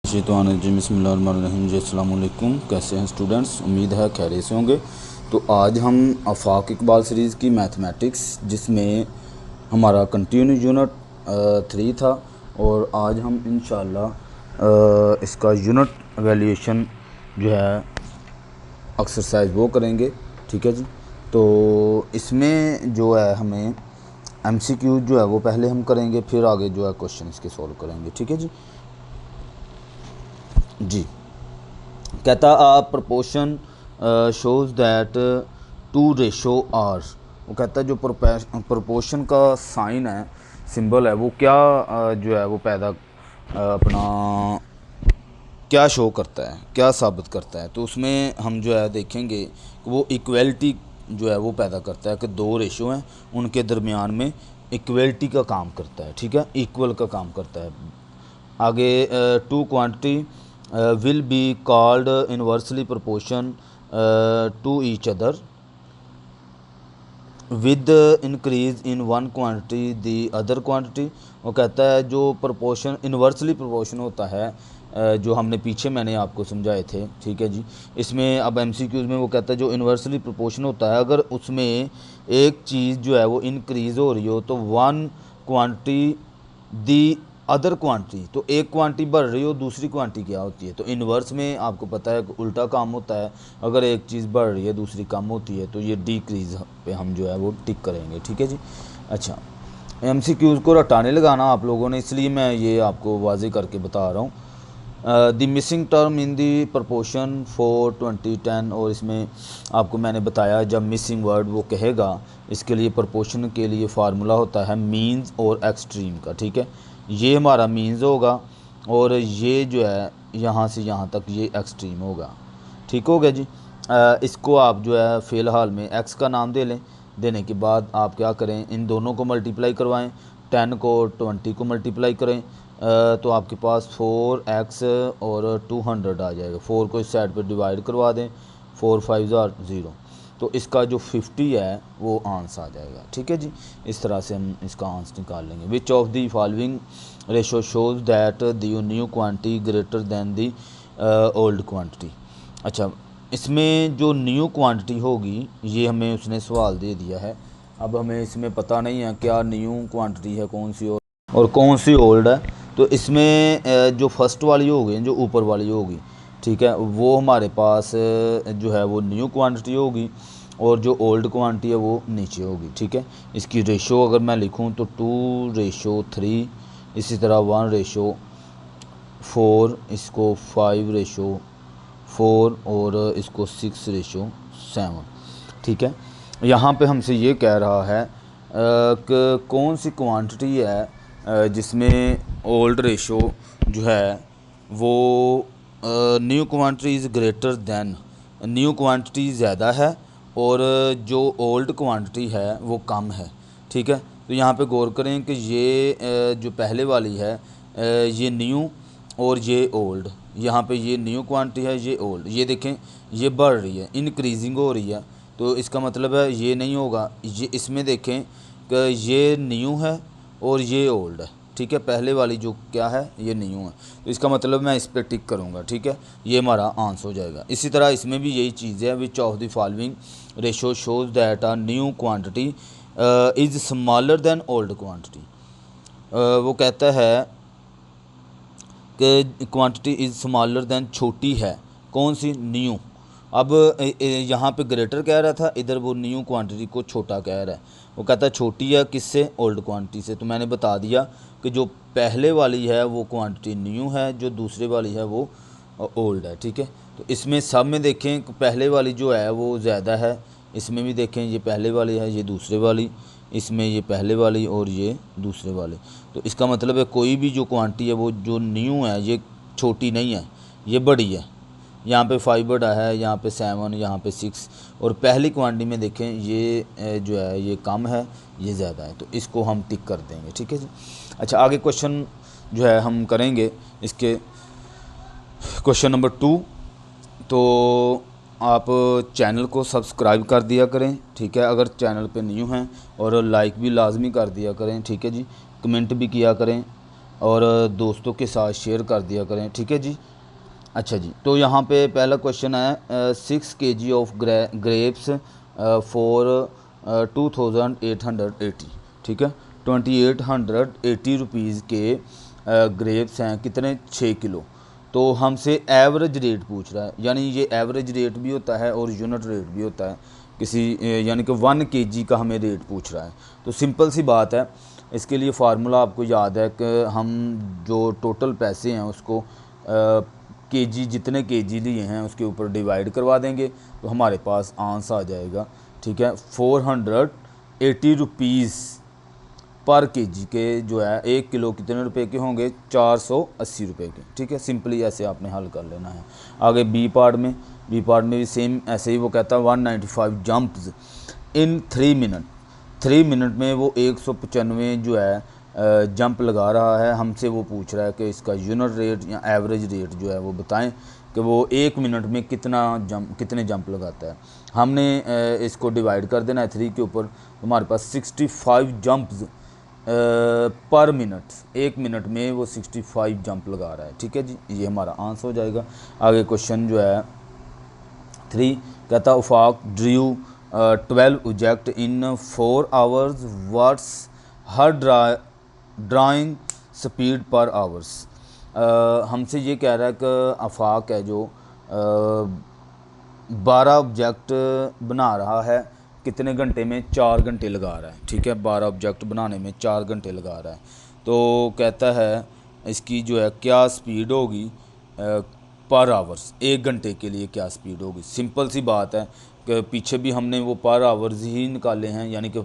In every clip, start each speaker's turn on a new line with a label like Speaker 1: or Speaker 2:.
Speaker 1: शैतानिर्रजीम बिस्मिल्लाहिर्रहमानिर्रहीम। जी अस्सलाम वालेकुम। कैसे हैं स्टूडेंट्स? उम्मीद है खैरियत से होंगे। तो आज हम आफाक इकबाल सीरीज़ की मैथमेटिक्स, जिसमें हमारा कंटिन्यू यूनिट 3 था, और आज हम इंशाल्लाह इसका यूनिट वैल्यूएशन जो है एक्सरसाइज वो करेंगे। ठीक है जी। तो इसमें जो है हमें MCQ जो है वो पहले हम करेंगे, फिर आगे जो है क्वेश्चन इसके सॉल्व करेंगे। ठीक है जी। जी कहता आ प्रपोर्शन शोज़ दैट 2:R। वो कहता है जो प्रपोर्शन का साइन है, सिंबल है, वो क्या जो है वो पैदा अपना क्या शो करता है, क्या साबित करता है। तो उसमें हम जो है देखेंगे कि वो इक्वलिटी जो है वो पैदा करता है कि दो रेशो हैं, उनके दरमियान में इक्वलिटी का काम करता है। ठीक है, इक्वल का काम करता है। आगे two quantity will be called inversely proportion to each other with increase in one quantity the other quantity। वो कहता है जो प्रोपोर्शन इन्वर्सली प्रोपोर्शन होता है, जो हमने पीछे मैंने आपको समझाए थे। ठीक है जी। इसमें अब MCQs में वो कहता है जो इन्वर्सली प्रोपोर्शन होता है, अगर उसमें एक चीज़ जो है वो इंक्रीज़ हो रही हो तो one quantity the other quantity, तो एक क्वांटिटी बढ़ रही हो, दूसरी क्वांटिटी क्या होती है। तो इन्वर्स में आपको पता है कि उल्टा काम होता है, अगर एक चीज़ बढ़ रही है दूसरी कम होती है, तो ये डिक्रीज़ पे हम जो है वो टिक करेंगे। ठीक है जी। अच्छा, MCQs को रटाने लगाना आप लोगों ने, इसलिए मैं ये आपको वाज़ेह करके बता रहा हूँ। The missing term in the proportion for 2010, और इसमें आपको मैंने बताया जब मिसिंग वर्ड वो कहेगा, इसके लिए प्रपोर्शन के लिए फार्मूला होता है मीन्स और एक्सट्रीम का। ठीक है, ये हमारा मीन्स होगा और ये जो है यहाँ से यहाँ तक ये एक्सट्रीम होगा। ठीक हो गया जी। इसको आप जो है फ़िलहाल में x का नाम दे लें। देने के बाद आप क्या करें, इन दोनों को मल्टीप्लाई करवाएं, 10 को 20 को मल्टीप्लाई करें, तो आपके पास 4x और 200 आ जाएगा। 4 को इस साइड पर डिवाइड करवा दें, 4 5 0, तो इसका जो 50 है वो आंसर आ जाएगा। ठीक है जी। इस तरह से हम इसका आंसर निकाल लेंगे। विच of the following ratio shows that the new quantity greater than the old quantity. अच्छा, इसमें जो न्यू क्वांटिटी होगी, ये हमें उसने सवाल दे दिया है। अब हमें इसमें पता नहीं है क्या न्यू क्वांटिटी है, कौन सी और कौन सी ओल्ड है। तो इसमें जो फर्स्ट वाली होगी, जो ऊपर वाली होगी, ठीक है, वो हमारे पास जो है वो न्यू क्वांटिटी होगी, और जो ओल्ड क्वांटिटी है वो नीचे होगी। ठीक है, इसकी रेशो अगर मैं लिखूं तो 2:3, इसी तरह 1:4, इसको 5:4, और इसको 6:7। ठीक है, यहाँ पे हमसे ये कह रहा है कि कौन सी क्वांटिटी है जिसमें ओल्ड रेशो जो है वो new quantity is greater than, new quantity ज़्यादा है और जो ओल्ड क्वांटिटी है वो कम है। ठीक है, तो यहाँ पे गौर करें कि ये जो पहले वाली है ये न्यू और ये ओल्ड, यहाँ पे ये न्यू क्वांटिटी है, ये ओल्ड, ये देखें ये बढ़ रही है, इंक्रीजिंग हो रही है। तो इसका मतलब है ये नहीं होगा, ये इसमें देखें कि ये न्यू है और ये ओल्ड है। ठीक है, पहले वाली जो क्या है ये न्यू है, तो इसका मतलब मैं इस पर टिक करूँगा। ठीक है, ये हमारा आंसर हो जाएगा। इसी तरह इसमें भी यही चीज़ है, which of the following ratio shows that a new quantity is smaller than old quantity. वो कहता है कि क्वांटिटी इज़ स्मॉलर दैन, छोटी है कौन सी, न्यू। अब यहाँ पे ग्रेटर कह रहा था, इधर वो न्यू क्वांटिटी को छोटा कह रहा है। वो कहता है छोटी है किससे, ओल्ड क्वांटिटी से। तो मैंने बता दिया कि जो पहले वाली है वो क्वांटिटी न्यू है, जो दूसरे वाली है वो ओल्ड है। ठीक है, तो इसमें सब में देखें कि पहले वाली जो है वो ज़्यादा है, इसमें भी देखें ये पहले वाली है, ये दूसरे वाली, इसमें ये पहले वाली और ये दूसरे वाले। तो इसका मतलब है कोई भी जो क्वांटिटी है वो जो न्यू है ये छोटी नहीं है, ये बड़ी है। यहाँ पे 5 बड़ा है, यहाँ पे 7, यहाँ पे 6, और पहली क्वांटिटी में देखें ये जो है ये कम है, ये ज़्यादा है, तो इसको हम टिक कर देंगे। ठीक है जी। अच्छा, आगे क्वेश्चन जो है हम करेंगे इसके क्वेश्चन नंबर 2। तो आप चैनल को सब्सक्राइब कर दिया करें। ठीक है, अगर चैनल पे न्यू हैं, और लाइक भी लाजमी कर दिया करें। ठीक है जी, कमेंट भी किया करें। और दोस्तों के साथ शेयर कर दिया करें, ठीक है जी। अच्छा जी, तो यहाँ पे पहला क्वेश्चन है 6 kg ऑफ ग्रेप्स फॉर 2880, ठीक है, 2880 रुपीज़ के ग्रेप्स हैं कितने, 6 किलो। तो हमसे एवरेज रेट पूछ रहा है, यानी ये एवरेज रेट भी होता है और यूनिट रेट भी होता है किसी, यानी कि 1 kg का हमें रेट पूछ रहा है। तो सिंपल सी बात है, इसके लिए फार्मूला आपको याद है कि हम जो टोटल पैसे हैं उसको केजी, जितने केजी लिए हैं उसके ऊपर डिवाइड करवा देंगे तो हमारे पास आंसर आ जाएगा, ठीक है। 480 रुपीज़ पर केजी के जो है 1 किलो कितने रुपए के होंगे, 480 रुपये के, ठीक है। सिंपली ऐसे आपने हल कर लेना है। आगे बी पार्ट में भी सेम ऐसे ही वो कहता है 195 जंप्स इन 3 मिनट। 3 मिनट में वो 195 जो है जंप लगा रहा है। हमसे वो पूछ रहा है कि इसका यूनिट रेट या एवरेज रेट जो है वो बताएं कि वो 1 मिनट में कितने जंप लगाता है। हमने इसको डिवाइड कर देना है 3 के ऊपर, हमारे पास 65 जंप्स पर मिनट, 1 मिनट में वो 65 जंप लगा रहा है, ठीक है जी। ये हमारा आंसर हो जाएगा। आगे क्वेश्चन जो है 3 कहता उफाक draw 12 object in 4 hours, what's her drawing speed per hours. हमसे ये कह रहा है कि आफाक है जो 12 ऑब्जेक्ट बना रहा है कितने घंटे में, 4 घंटे लगा रहा है, ठीक है। 12 ऑब्जेक्ट बनाने में 4 घंटे लगा रहा है। तो कहता है इसकी जो है क्या स्पीड होगी पर आवर्स, 1 घंटे के लिए क्या स्पीड होगी। सिंपल सी बात है कि पीछे भी हमने वो पर आवर्स ही निकाले हैं, यानी कि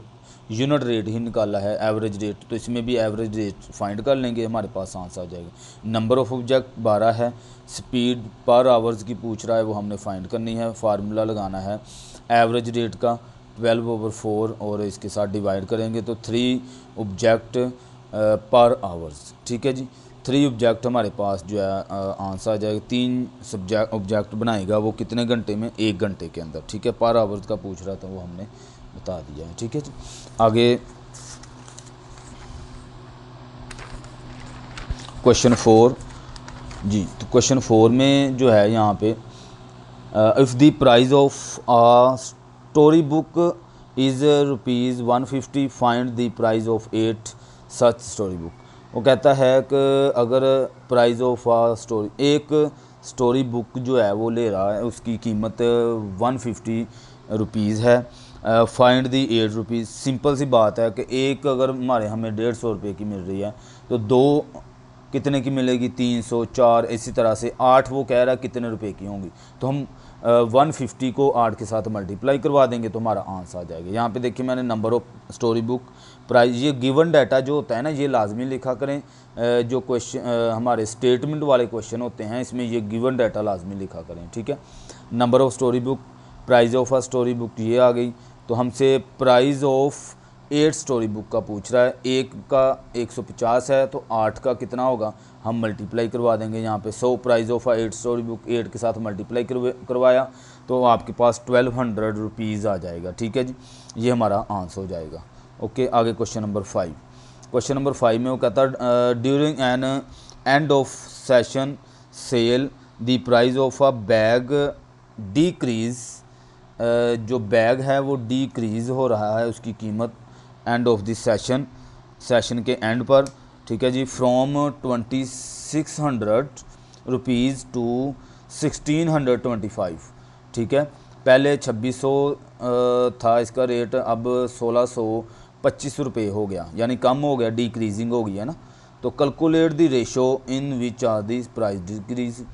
Speaker 1: यूनिट रेट ही निकाला है, एवरेज रेट, तो इसमें भी एवरेज रेट फाइंड कर लेंगे, हमारे पास आंसर आ जाएगा। नंबर ऑफ़ ऑब्जेक्ट 12 है, स्पीड पर आवर्स की पूछ रहा है, वो हमने फाइंड करनी है। फार्मूला लगाना है एवरेज रेट का 12/4 और इसके साथ डिवाइड करेंगे तो 3 ऑब्जेक्ट पर आवर्स, ठीक है जी। 3 ऑब्जेक्ट हमारे पास जो है आंसर आ जाएगा। 3 ऑब्जेक्ट बनाएगा वो कितने घंटे में, 1 घंटे के अंदर, ठीक है। पर आवर्स का पूछ रहा था वो हमने बता दिया है, ठीक है जी। आगे क्वेश्चन 4 जी, तो क्वेश्चन 4 में जो है यहाँ पे if the price of a story book is ₹150 find the price of 8 such story book. वो कहता है कि अगर प्राइस ऑफ आ स्टोरी, एक स्टोरी बुक जो है वो ले रहा है, उसकी कीमत 150 रुपीज़ है, फाइंड दी 8 रुपीज़। सिंपल सी बात है कि एक अगर हमारे हमें 150 रुपये की मिल रही है तो 2 कितने की मिलेगी, 300, 4, इसी तरह से 8 वो कह रहा है कितने रुपए की होंगी, तो हम 150 को 8 के साथ मल्टीप्लाई करवा देंगे तो हमारा आंसर आ जाएगा। यहाँ पे देखिए मैंने number of story book, price, ये गिवन डाटा जो होता है ना ये लाजमी लिखा करें। जो क्वेश्चन हमारे स्टेटमेंट वाले क्वेश्चन होते हैं इसमें ये गिवन डाटा लाजमी लिखा करें, ठीक है। Number of story book, price of a story book ये आ गई। तो हमसे प्राइस ऑफ 8 स्टोरी बुक का पूछ रहा है, एक का 150 है तो 8 का कितना होगा, हम मल्टीप्लाई करवा देंगे। यहाँ पे 100 प्राइस ऑफ 8 स्टोरी बुक, 8 के साथ मल्टीप्लाई करवाया तो आपके पास 1200 रुपीज़ आ जाएगा, ठीक है जी। ये हमारा आंसर हो जाएगा। ओके, आगे क्वेश्चन नंबर 5। क्वेश्चन नंबर 5 में वो कहता है during an end of session sale the price of a bag decreases, जो बैग है वो डिक्रीज़ हो रहा है उसकी कीमत एंड ऑफ द सेशन के एंड पर, ठीक है जी, फ्रॉम 2600 रुपीज़ टू 1625, ठीक है। पहले 2600 था इसका रेट, अब 1625 रुपये हो गया, यानी कम हो गया, डिक्रीजिंग हो गई है ना। तो calculate the ratio in which are the price decrease.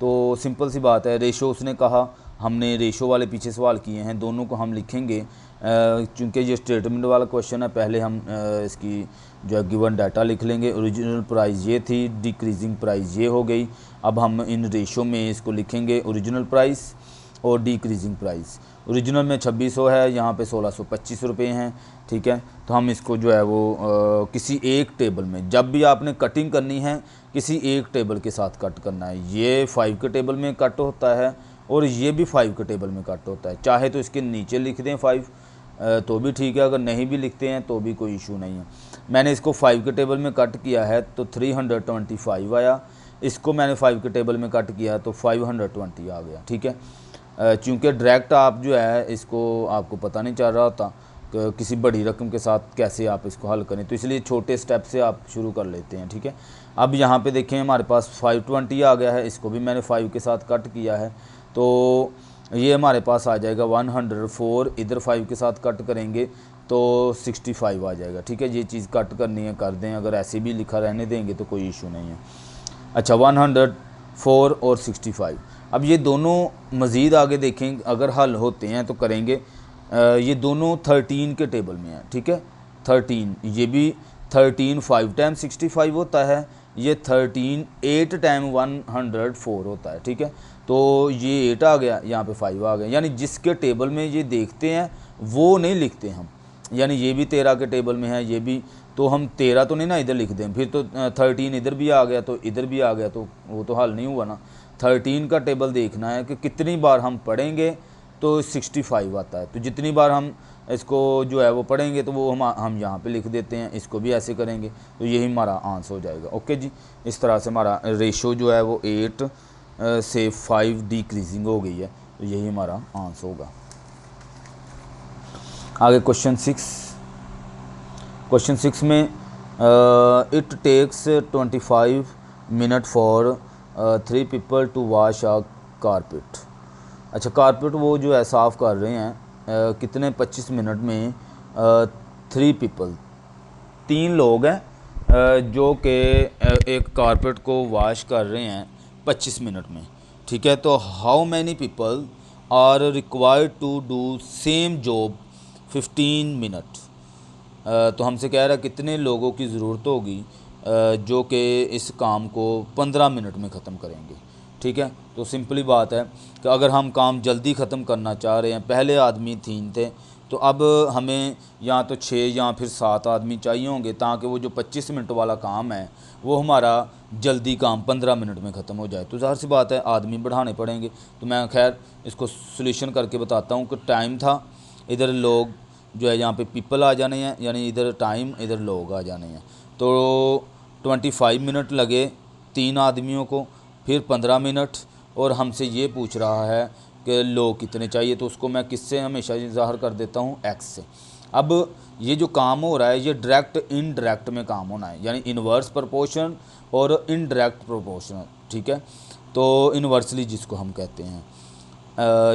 Speaker 1: तो सिंपल सी बात है, रेशो उसने कहा, हमने रेशो वाले पीछे सवाल किए हैं, दोनों को हम लिखेंगे चूँकि ये स्टेटमेंट वाला क्वेश्चन है। पहले हम इसकी जो है गिवन डाटा लिख लेंगे। ओरिजिनल प्राइस ये थी, डिक्रीजिंग प्राइस ये हो गई। अब हम इन रेशो में इसको लिखेंगे ओरिजिनल प्राइस और डिक्रीजिंग प्राइस। ओरिजिनल में 2600 है, यहाँ पे 1625 रुपये हैं, ठीक है। तो हम इसको जो है वो किसी एक टेबल में, जब भी आपने कटिंग करनी है किसी एक टेबल के साथ कट करना है। ये 5 के टेबल में कट होता है और ये भी 5 के टेबल में कट होता है। चाहे तो इसके नीचे लिख दें 5 तो भी ठीक है, अगर नहीं भी लिखते हैं तो भी कोई इशू नहीं है। मैंने इसको 5 के टेबल में कट किया है तो 325 आया, इसको मैंने 5 के टेबल में कट किया तो 520 आ गया। ठीक है, चूँकि डायरेक्ट आप जो है इसको आपको पता नहीं चल रहा होता कि किसी बड़ी रकम के साथ कैसे आप इसको हल करें, तो इसलिए छोटे स्टेप से आप शुरू कर लेते हैं। ठीक है, अब यहाँ पे देखें हमारे पास 520 आ गया है, इसको भी मैंने 5 के साथ कट किया है तो ये हमारे पास आ जाएगा 104, इधर 5 के साथ कट करेंगे तो 65 आ जाएगा। ठीक है, ये चीज़ कट करनी है कर दें, अगर ऐसे भी लिखा रहने देंगे तो कोई इशू नहीं है। अच्छा, 104 और 65, अब ये दोनों मज़ीद आगे देखें अगर हल होते हैं तो करेंगे। ये दोनों 13 के टेबल में है। ठीक है, 13, ये भी 13 5 टाइम 65 होता है, ये 13 8 टाइम 104 होता है। ठीक है, तो ये 8 आ गया, यहाँ पे 5 आ गया, यानी जिसके टेबल में ये देखते हैं वो नहीं लिखते हम, यानी ये भी 13 के टेबल में है, ये भी, तो हम 13 तो नहीं ना इधर लिख दें, फिर तो 13 इधर भी आ गया तो इधर भी आ गया, तो वो तो हल नहीं हुआ ना। 13 का टेबल देखना है कि कितनी बार हम पढ़ेंगे तो 65 आता है, तो जितनी बार हम इसको जो है वो पढ़ेंगे तो वो हम यहाँ पे लिख देते हैं, इसको भी ऐसे करेंगे तो यही हमारा आंसर हो जाएगा। ओके जी, इस तरह से हमारा रेशो जो है वो 8 से 5 डिक्रीजिंग हो गई है, तो यही हमारा आंसर होगा। आगे क्वेश्चन 6 में it takes 25 minute for 3 people to wash a carpet. अच्छा, कारपेट वो जो है साफ़ कर रहे हैं, कितने 25 मिनट में 3 पीपल, 3 लोग हैं जो कि एक कारपेट को वॉश कर रहे हैं 25 मिनट में। ठीक है, तो how many people are required to do same job 15 minute. तो हमसे कह रहा है कितने लोगों की ज़रूरत होगी जो कि इस काम को 15 मिनट में ख़त्म करेंगे। ठीक है, तो सिंपली बात है कि अगर हम काम जल्दी ख़त्म करना चाह रहे हैं, पहले आदमी 3 थे तो अब हमें या तो 6 या फिर 7 आदमी चाहिए होंगे ताकि वो जो 25 मिनट वाला काम है वो हमारा जल्दी काम 15 मिनट में ख़त्म हो जाए। तो ज़ाहिर सी बात है आदमी बढ़ाने पड़ेंगे। तो मैं खैर इसको सोल्यूशन करके बताता हूँ कि टाइम था, इधर लोग जो है यहाँ पे पीपल आ जाने हैं, यानी इधर टाइम इधर लोग आ जाने हैं। तो 25 मिनट लगे 3 आदमियों को, फिर 15 मिनट, और हमसे ये पूछ रहा है कि लोग कितने चाहिए, तो उसको मैं किससे हमेशा ज़ाहिर कर देता हूँ, एक्स से। अब ये जो काम हो रहा है ये डायरेक्ट इनडायरेक्ट में काम होना है, यानी इन्वर्स प्रोपोर्शन और इनडायरेक्ट प्रोपोर्शनल। ठीक है, तो इन्वर्सली जिसको हम कहते हैं,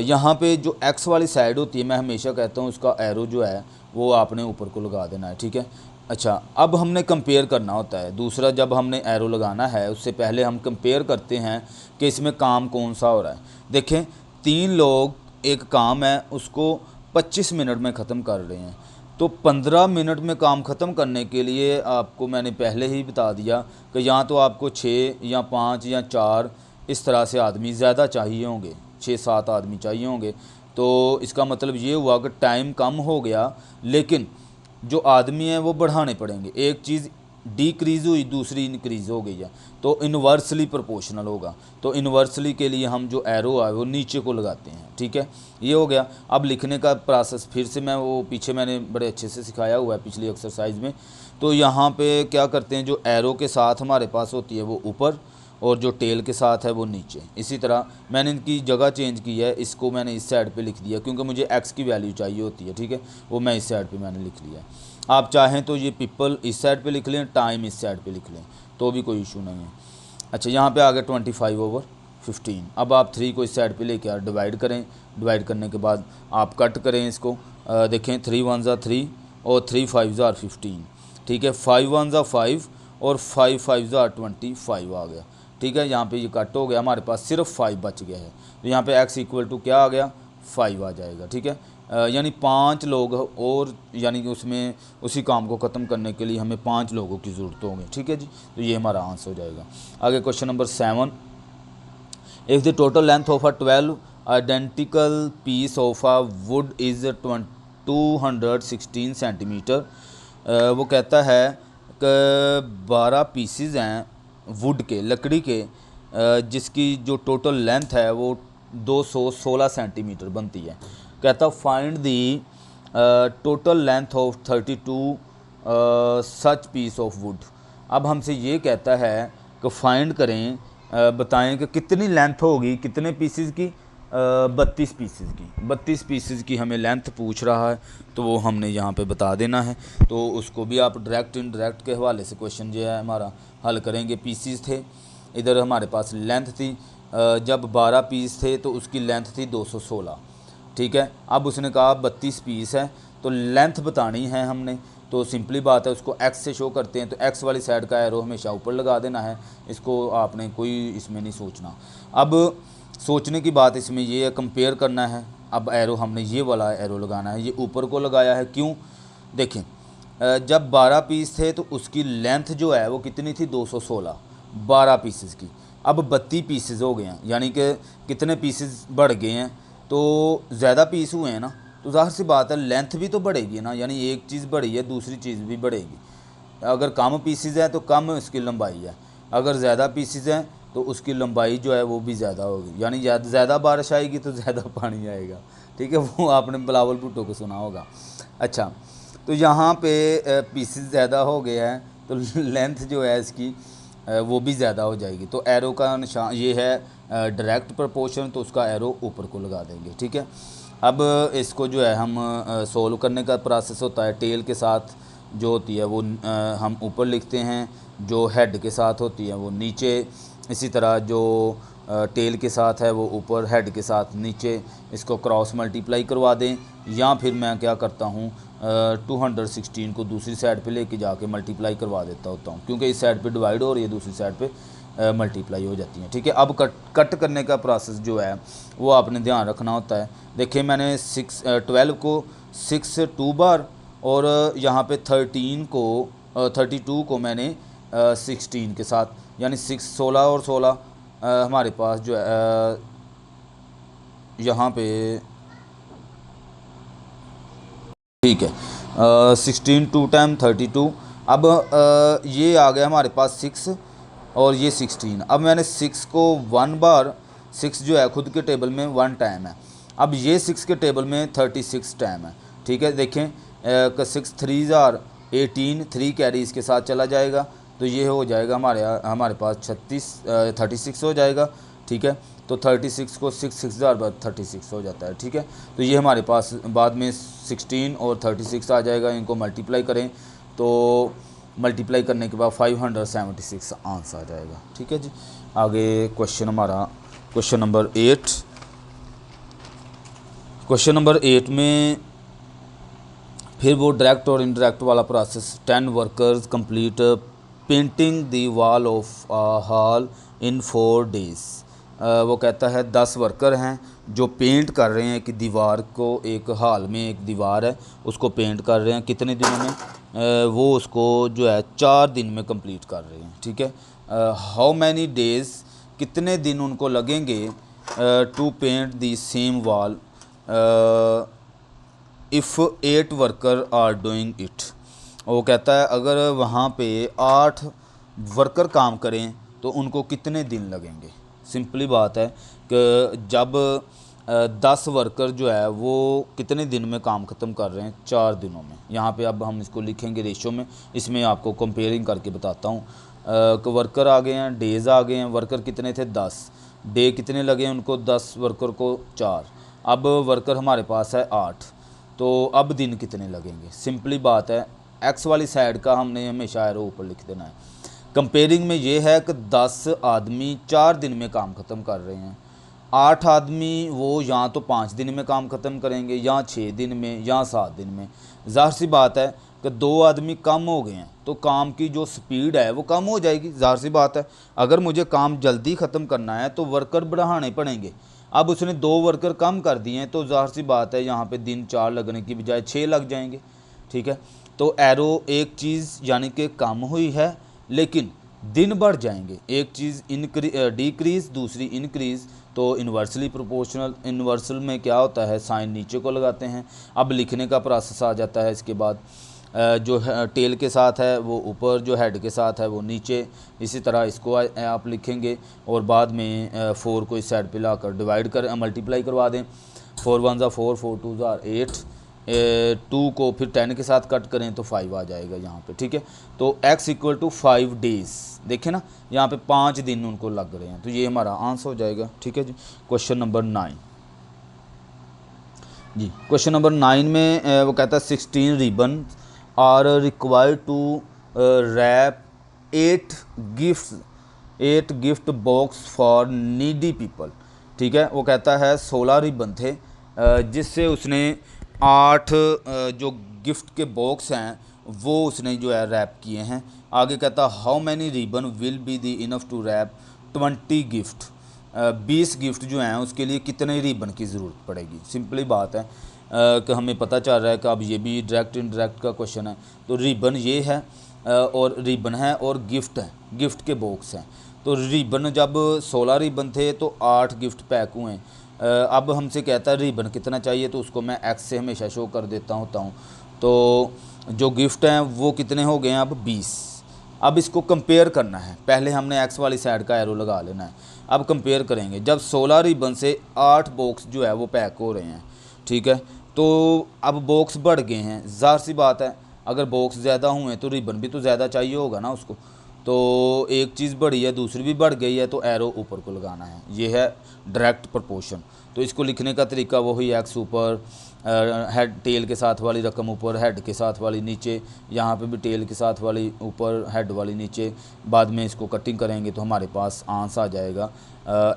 Speaker 1: यहाँ पे जो एक्स वाली साइड होती है मैं हमेशा कहता हूँ उसका एरो जो है वो आपने ऊपर को लगा देना है। ठीक है, अच्छा, अब हमने कंपेयर करना होता है। दूसरा, जब हमने एरो लगाना है उससे पहले हम कंपेयर करते हैं कि इसमें काम कौन सा हो रहा है। देखें, 3 लोग एक काम है उसको 25 मिनट में ख़त्म कर रहे हैं, तो 15 मिनट में काम ख़त्म करने के लिए आपको मैंने पहले ही बता दिया कि या तो आपको 6 या 5 या 4 इस तरह से आदमी ज़्यादा चाहिए होंगे, 6-7 आदमी चाहिए होंगे। तो इसका मतलब ये हुआ कि टाइम कम हो गया, लेकिन जो आदमी हैं वो बढ़ाने पड़ेंगे। एक चीज़ डिक्रीज़ हुई, दूसरी इंक्रीज़ हो गई है, तो इन्वर्सली प्रोपोर्शनल होगा। तो इन्वर्सली के लिए हम जो एरो है वो नीचे को लगाते हैं। ठीक है, ये हो गया। अब लिखने का प्रोसेस फिर से मैं वो पीछे मैंने बड़े अच्छे से सिखाया हुआ है पिछली एक्सरसाइज में। तो यहाँ पे क्या करते हैं, जो एरो के साथ हमारे पास होती है वो ऊपर और जो टेल के साथ है वो नीचे। इसी तरह मैंने इनकी जगह चेंज की है, इसको मैंने इस साइड पे लिख दिया क्योंकि मुझे एक्स की वैल्यू चाहिए होती है। ठीक है, वो मैं इस साइड पे मैंने लिख लिया। आप चाहें तो ये पीपल इस साइड पे लिख लें, टाइम इस साइड पे लिख लें, तो भी कोई इशू नहीं है। अच्छा, यहाँ पे आ गया 25/15। अब आप 3 को इस साइड पे लेके डिवाइड करें, डिवाइड करने के बाद आप कट करें इसको। देखें, 3 1 ज़ा 3 और 3 5 ज़ा 15। ठीक है, 5 1 ज़ा 5 और 5 5 ज़ा 25 आ गया। ठीक है, यहाँ पे ये कट हो गया, हमारे पास सिर्फ 5 बच गया है। तो यहाँ पे x इक्वल टू क्या आ गया, 5 आ जाएगा। ठीक है, यानी 5 लोग और, यानी कि उसमें उसी काम को ख़त्म करने के लिए हमें 5 लोगों की ज़रूरत होगी। ठीक है जी, तो ये हमारा आंसर हो जाएगा। आगे question number 7, if the total length of a 12 identical piece of a wood is 216 centimetre. वो कहता है कि 12 पीसीज हैं वुड के, लकड़ी के, जिसकी जो टोटल लेंथ है वो 216 सेंटीमीटर बनती है। कहता find the total length of 32 such piece of wood. अब हमसे ये कहता है कि फाइंड करें, बताएं कि कितनी लेंथ होगी कितने पीसेस की, 32 पीसेस की। 32 पीसेस की हमें लेंथ पूछ रहा है, तो वो हमने यहाँ पे बता देना है। तो उसको भी आप डायरेक्ट इनडायरेक्ट के हवाले से क्वेश्चन जो है हमारा हल करेंगे। पीसेस थे, इधर हमारे पास लेंथ थी, जब 12 पीस थे तो उसकी लेंथ थी 216, ठीक है। अब उसने कहा 32 पीस है, तो लेंथ बतानी है हमने, तो सिंपली बात है उसको एक्स से शो करते हैं। तो एक्स वाली साइड का एरो हमेशा ऊपर लगा देना है, इसको आपने कोई इसमें नहीं सोचना। अब सोचने की बात इसमें ये है, कंपेयर करना है। अब एरो हमने ये वाला एरो लगाना है, ये ऊपर को लगाया है, क्यों? देखें, जब 12 पीस थे तो उसकी लेंथ जो है वो कितनी थी, 216, 12 पीसेस की। अब 32 पीसेस हो गए हैं, यानी कि कितने पीसेस बढ़ गए हैं, तो ज़्यादा पीस हुए हैं ना, तो ज़ाहिर सी बात है लेंथ भी तो बढ़ेगी ना, यानी एक चीज़ बढ़ी है दूसरी चीज़ भी बढ़ेगी। अगर कम पीसेस हैं तो कम इसकी लंबाई है, अगर ज़्यादा पीसेस हैं तो उसकी लंबाई जो है वो भी ज़्यादा होगी, यानी ज़्यादा बारिश आएगी तो ज़्यादा पानी आएगा, ठीक है। वो आपने बिलावल भुट्टो को सुना होगा। अच्छा, तो यहाँ पे पीसेस ज़्यादा हो गए हैं तो लेंथ जो है इसकी वो भी ज़्यादा हो जाएगी। तो एरो का निशान ये है डायरेक्ट प्रोपोर्शन, तो उसका एरो ऊपर को लगा देंगे, ठीक है। अब इसको जो है हम सोल्व करने का प्रोसेस होता है, टेल के साथ जो होती है वो हम ऊपर लिखते हैं, जो हेड के साथ होती है वो नीचे, इसी तरह जो टेल के साथ है वो ऊपर, हेड के साथ नीचे। इसको क्रॉस मल्टीप्लाई करवा दें, या फिर मैं क्या करता हूँ 216 को दूसरी साइड पे लेके जाके मल्टीप्लाई करवा देता होता हूँ, क्योंकि इस साइड पे डिवाइड हो रही है, दूसरी साइड पे मल्टीप्लाई हो जाती है, ठीक है। अब कट करने का प्रोसेस जो है वो आपने ध्यान रखना होता है। देखिए मैंने 12 को 6 2 बार, और यहाँ पे 32 को मैंने 16 के साथ, यानी 6 16 और 16 हमारे पास जो है यहाँ पे, ठीक है, 16 2 टाइम 32। अब ये आ गया हमारे पास 6 और ये 16। अब मैंने 6 को 1 बार, 6 जो है खुद के टेबल में 1 टाइम है, अब ये 6 के टेबल में 36 टाइम है, ठीक है। देखें 6 3 आर 18, 3 कैरी इसके साथ चला जाएगा, तो ये हो जाएगा हमारे पास 36 हो जाएगा, ठीक है। तो 36 को 6 6 बार 36 हो जाता है, ठीक है। तो ये हमारे पास बाद में 16 और 36 आ जाएगा, इनको मल्टीप्लाई करें तो मल्टीप्लाई करने के बाद 576 आंसर आ जाएगा, ठीक है जी। आगे क्वेश्चन हमारा क्वेश्चन नंबर 8। क्वेश्चन नंबर 8 में फिर वो डायरेक्ट और इनडायरेक्ट वाला process. 10 workers complete painting the wall of hall in 4 days. वो कहता है 10 वर्कर हैं जो पेंट कर रहे हैं कि दीवार को, एक हॉल में एक दीवार है उसको पेंट कर रहे हैं, कितने दिनों में? वो उसको जो है 4 दिन में कंप्लीट कर रहे हैं, ठीक है। हाउ मैनी डेज़, कितने दिन उनको लगेंगे to paint the same wall if 8 worker are doing it. वो कहता है अगर वहाँ पे 8 वर्कर काम करें तो उनको कितने दिन लगेंगे। सिंपली बात है कि जब 10 वर्कर जो है वो कितने दिन में काम ख़त्म कर रहे हैं, 4 दिनों में। यहाँ पे अब हम इसको लिखेंगे रेशो में, इसमें आपको कंपेयरिंग करके बताता हूँ कि वर्कर आ गए हैं, डेज़ आ गए हैं। वर्कर कितने थे 10, डे कितने लगे उनको 10 वर्कर को 4, अब वर्कर हमारे पास है 8, तो अब दिन कितने लगेंगे। सिंपली बात है एक्स वाली साइड का हमने हमेशा एरो ऊपर लिख देना है। कंपेयरिंग में ये है कि 10 आदमी 4 दिन में काम ख़त्म कर रहे हैं, 8 आदमी वो या तो 5 दिन में काम ख़त्म करेंगे, या 6 दिन में, या 7 दिन में। ज़ाहिर सी बात है कि 2 आदमी कम हो गए हैं तो काम की जो स्पीड है वो कम हो जाएगी। ज़ाहिर सी बात है अगर मुझे काम जल्दी ख़त्म करना है तो वर्कर बढ़ाने पड़ेंगे। अब उसने 2 वर्कर कम कर दिए हैं तो ज़ाहिर सी बात है यहाँ पे दिन 4 लगने की बजाय 6 लग जाएंगे, ठीक है। तो एरो एक चीज़ यानी कि कम हुई है लेकिन दिन बढ़ जाएंगे, एक चीज़ डिक्रीज़ दूसरी इंक्रीज़, तो इन्वर्सली प्रोपोर्शनल। इन्वर्सल में क्या होता है, साइन नीचे को लगाते हैं। अब लिखने का प्रोसेस आ जाता है इसके बाद, जो टेल के साथ है वो ऊपर, जो हेड के साथ है वो नीचे। इसी तरह इसको आप लिखेंगे और बाद में 4 को इस साइड पे लाकर डिवाइड कर मल्टीप्लाई करवा दें। 4 1 4, 4 2 8, 2 को फिर 10 के साथ कट करें तो 5 आ जाएगा यहाँ पे, ठीक है। तो x इक्वल टू 5 डेज़, देखें ना यहाँ पे 5 दिन उनको लग रहे हैं, तो ये हमारा आंसर हो जाएगा, ठीक है जी। क्वेश्चन नंबर 9 जी, क्वेश्चन नंबर 9 में वो कहता है 16 ribbon are required to wrap 8 gift box for needy people, ठीक है। वो कहता है 16 रिबन थे जिससे उसने 8 जो गिफ्ट के बॉक्स हैं वो उसने जो है रैप किए हैं। आगे कहता है how many ribbon will be the enough to wrap 20 gift, 20 gift जो हैं उसके लिए कितने रिबन की ज़रूरत पड़ेगी। सिंपली बात है कि हमें पता चल रहा है कि अब ये भी डायरेक्ट इनडायरेक्ट का क्वेश्चन है। तो रिबन ये है और रिबन है और गिफ्ट है, गिफ्ट के बॉक्स हैं। तो रिबन जब 16 रिबन थे तो 8 गिफ्ट पैक हुए। अब हमसे कहता है रिबन कितना चाहिए, तो उसको मैं एक्स से हमेशा शो कर देता हूँ। तो जो गिफ्ट हैं वो कितने हो गए हैं अब 20। अब इसको कंपेयर करना है, पहले हमने एक्स वाली साइड का एरो लगा लेना है। अब कंपेयर करेंगे, जब 16 रिबन से 8 बॉक्स जो है वो पैक हो रहे हैं, ठीक है। तो अब बॉक्स बढ़ गए हैं, ज़ाहिर सी बात है अगर बॉक्स ज़्यादा हुए तो रिबन भी तो ज़्यादा चाहिए होगा ना उसको। तो एक चीज़ बढ़ी है दूसरी भी बढ़ गई है, तो एरो ऊपर को लगाना है, ये है डायरेक्ट प्रोपोर्शन। तो इसको लिखने का तरीका वही एक्स ऊपर, हेड टेल के साथ वाली रकम ऊपर, हेड के साथ वाली नीचे, यहाँ पे भी टेल के साथ वाली ऊपर, हेड वाली नीचे। बाद में इसको कटिंग करेंगे तो हमारे पास आंसर आ जाएगा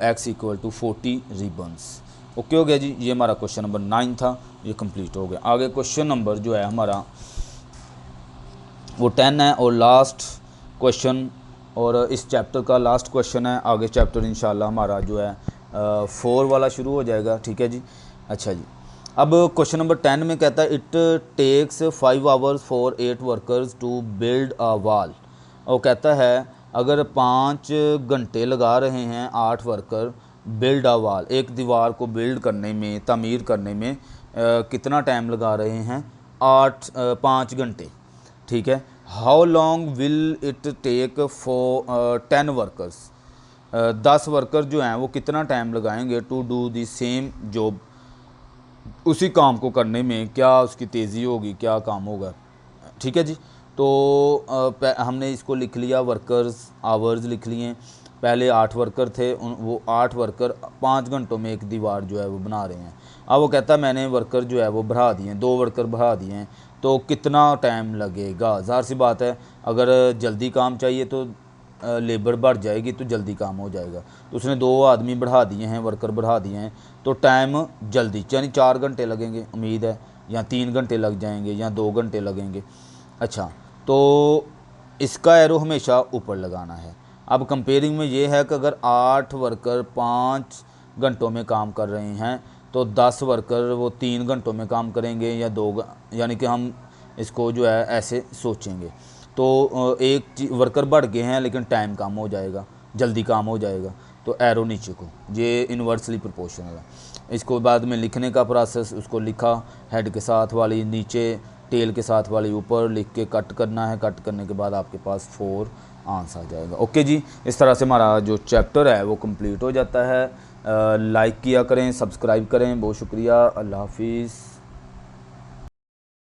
Speaker 1: x equal to 40 ribbons. Okay हो गया जी, ये हमारा क्वेश्चन नंबर 9 था, ये कंप्लीट हो गया। आगे क्वेश्चन नंबर जो है हमारा वो 10 है और लास्ट क्वेश्चन, और इस चैप्टर का लास्ट क्वेश्चन है। आगे चैप्टर इंशाल्लाह हमारा जो है 4 वाला शुरू हो जाएगा, ठीक है जी। अच्छा जी, अब क्वेश्चन नंबर 10 में कहता है it takes 5 hours for 8 workers to build a wall. और कहता है अगर 5 घंटे लगा रहे हैं 8 वर्कर बिल्ड अ वॉल, एक दीवार को बिल्ड करने में, तामीर करने में कितना टाइम लगा रहे हैं, 5 घंटे, ठीक है। How long will it take for 10 workers, 10 worker जो हैं वो कितना टाइम लगाएंगे to do the same job, उसी काम को करने में क्या उसकी तेज़ी होगी, क्या काम होगा, ठीक है जी। तो हमने इसको लिख लिया, वर्कर्स आवर्स लिख लिए। पहले 8 वर्कर थे, वो 8 वर्कर 5 घंटों में एक दीवार जो है वो बना रहे हैं। अब वो कहता है मैंने वर्कर जो है वो बढ़ा दिए, 2 वर्कर बढ़ा दिए हैं, तो कितना टाइम लगेगा। ज़ाहिर सी बात है अगर जल्दी काम चाहिए तो लेबर बढ़ जाएगी तो जल्दी काम हो जाएगा। तो उसने 2 आदमी बढ़ा दिए हैं, वर्कर बढ़ा दिए हैं, तो टाइम जल्दी यानी 4 घंटे लगेंगे उम्मीद है, या 3 घंटे लग जाएंगे, या 2 घंटे लगेंगे। अच्छा, तो इसका एरो हमेशा ऊपर लगाना है। अब कंपेयरिंग में ये है कि अगर 8 वर्कर 5 घंटों में काम कर रहे हैं तो 10 वर्कर वो 3 घंटों में काम करेंगे या 2, यानी कि हम इसको जो है ऐसे सोचेंगे। तो एक वर्कर बढ़ गए हैं लेकिन टाइम कम हो जाएगा, जल्दी काम हो जाएगा, तो एरो नीचे को, ये इन्वर्सली प्रोपोर्शनल है। इसको बाद में लिखने का प्रोसेस, उसको लिखा, हेड के साथ वाली नीचे, टेल के साथ वाली ऊपर, लिख के कट करना है। कट करने के बाद आपके पास 4 आंसर आ जाएगा। ओके जी, इस तरह से हमारा जो चैप्टर है वो कंप्लीट हो जाता है। लाइक किया करें, सब्सक्राइब करें, बहुत शुक्रिया, अल्लाह हाफिज़।